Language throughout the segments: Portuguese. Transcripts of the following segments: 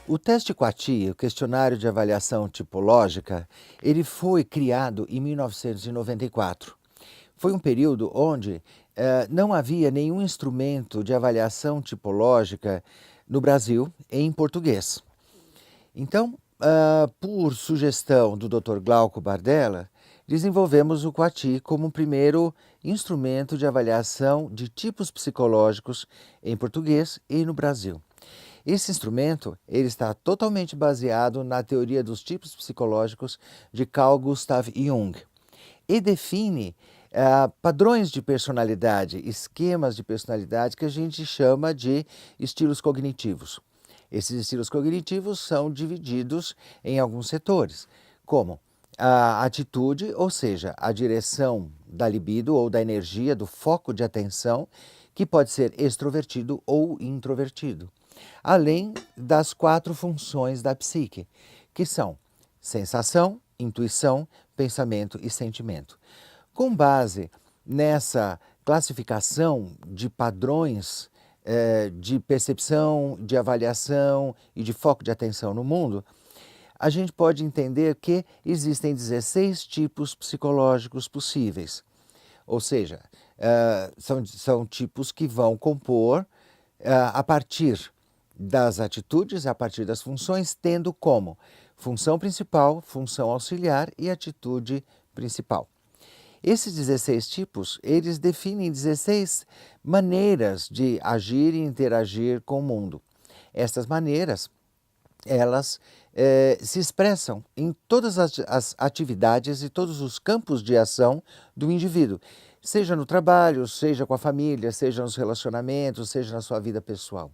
O teste Quati, o questionário de avaliação tipológica, ele foi criado em 1994. Foi um período onde não havia nenhum instrumento de avaliação tipológica no Brasil em português. Então, por sugestão do Dr. Glauco Bardella, desenvolvemos o Quati como um primeiro instrumento de avaliação de tipos psicológicos em português e no Brasil. Esse instrumento ele está totalmente baseado na teoria dos tipos psicológicos de Carl Gustav Jung e define padrões de personalidade, esquemas de personalidade que a gente chama de estilos cognitivos. Esses estilos cognitivos são divididos em alguns setores, como a atitude, ou seja, a direção da libido ou da energia, do foco de atenção, que pode ser extrovertido ou introvertido, além das 4 funções da psique, que são sensação, intuição, pensamento e sentimento. Com base nessa classificação de padrões de percepção, de avaliação e de foco de atenção no mundo, a gente pode entender que existem 16 tipos psicológicos possíveis. Ou seja, são tipos que vão compor a partir das atitudes, a partir das funções, tendo como função principal, função auxiliar e atitude principal. Esses 16 tipos, eles definem 16 maneiras de agir e interagir com o mundo. Essas maneiras, elas se expressam em todas as atividades e todos os campos de ação do indivíduo, seja no trabalho, seja com a família, seja nos relacionamentos, seja na sua vida pessoal.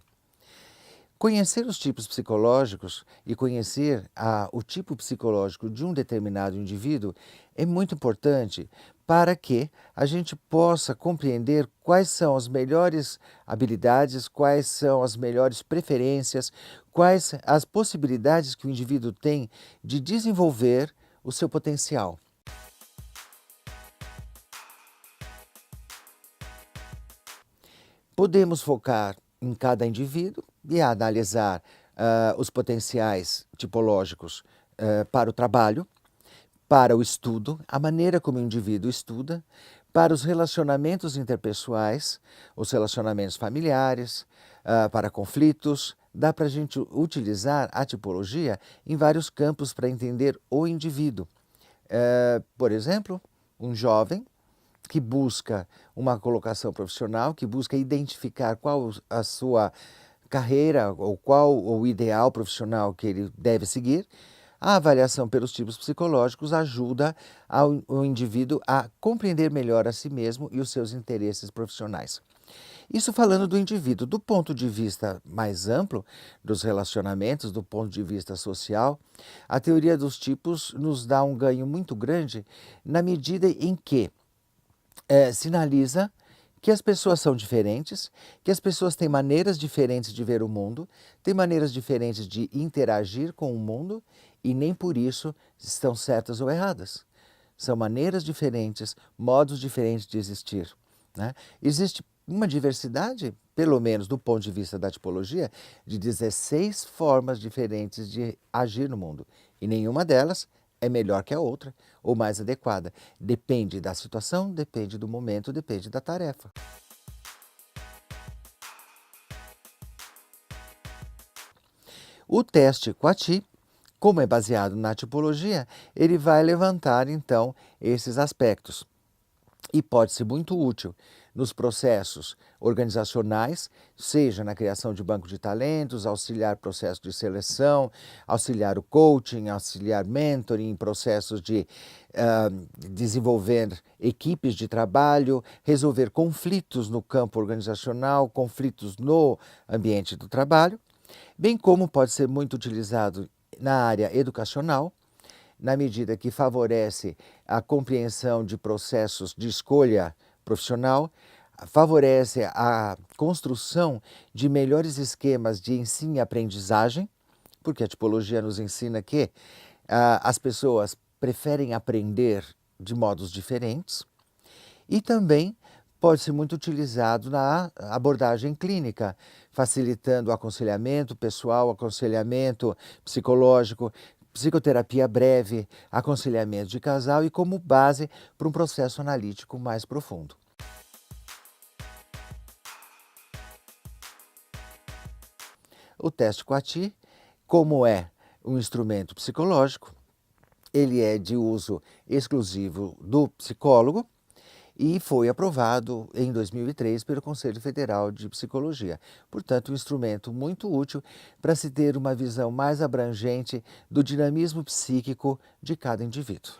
Conhecer os tipos psicológicos e conhecer o tipo psicológico de um determinado indivíduo é muito importante para que a gente possa compreender quais são as melhores habilidades, quais são as melhores preferências, quais as possibilidades que o indivíduo tem de desenvolver o seu potencial. Podemos focar em cada indivíduo e analisar os potenciais tipológicos para o trabalho, para o estudo, a maneira como o indivíduo estuda, para os relacionamentos interpessoais, os relacionamentos familiares, para conflitos. Dá para a gente utilizar a tipologia em vários campos para entender o indivíduo. Por exemplo, um jovem que busca uma colocação profissional, que busca identificar qual a sua carreira ou qual o ideal profissional que ele deve seguir, a avaliação pelos tipos psicológicos ajuda o indivíduo a compreender melhor a si mesmo e os seus interesses profissionais. Isso falando do indivíduo. Do ponto de vista mais amplo, dos relacionamentos, do ponto de vista social, a teoria dos tipos nos dá um ganho muito grande na medida em que sinaliza que as pessoas são diferentes, que as pessoas têm maneiras diferentes de ver o mundo, têm maneiras diferentes de interagir com o mundo e nem por isso estão certas ou erradas. São maneiras diferentes, modos diferentes de existir, né? Existe uma diversidade, pelo menos do ponto de vista da tipologia, de 16 formas diferentes de agir no mundo e nenhuma delas é melhor que a outra ou mais adequada. Depende da situação, depende do momento, depende da tarefa. O teste Quati, como é baseado na tipologia, ele vai levantar então esses aspectos e pode ser muito útil nos processos organizacionais, seja na criação de banco de talentos, auxiliar processo de seleção, auxiliar o coaching, auxiliar mentoring, processos de desenvolver equipes de trabalho, resolver conflitos no campo organizacional, conflitos no ambiente do trabalho, bem como pode ser muito utilizado na área educacional, na medida que favorece a compreensão de processos de escolha profissional, favorece a construção de melhores esquemas de ensino e aprendizagem, porque a tipologia nos ensina que as pessoas preferem aprender de modos diferentes, e também pode ser muito utilizado na abordagem clínica, facilitando o aconselhamento pessoal, aconselhamento psicológico, psicoterapia breve, aconselhamento de casal e como base para um processo analítico mais profundo. O teste Quati, como é um instrumento psicológico, ele é de uso exclusivo do psicólogo e foi aprovado em 2003 pelo Conselho Federal de Psicologia. Portanto, um instrumento muito útil para se ter uma visão mais abrangente do dinamismo psíquico de cada indivíduo.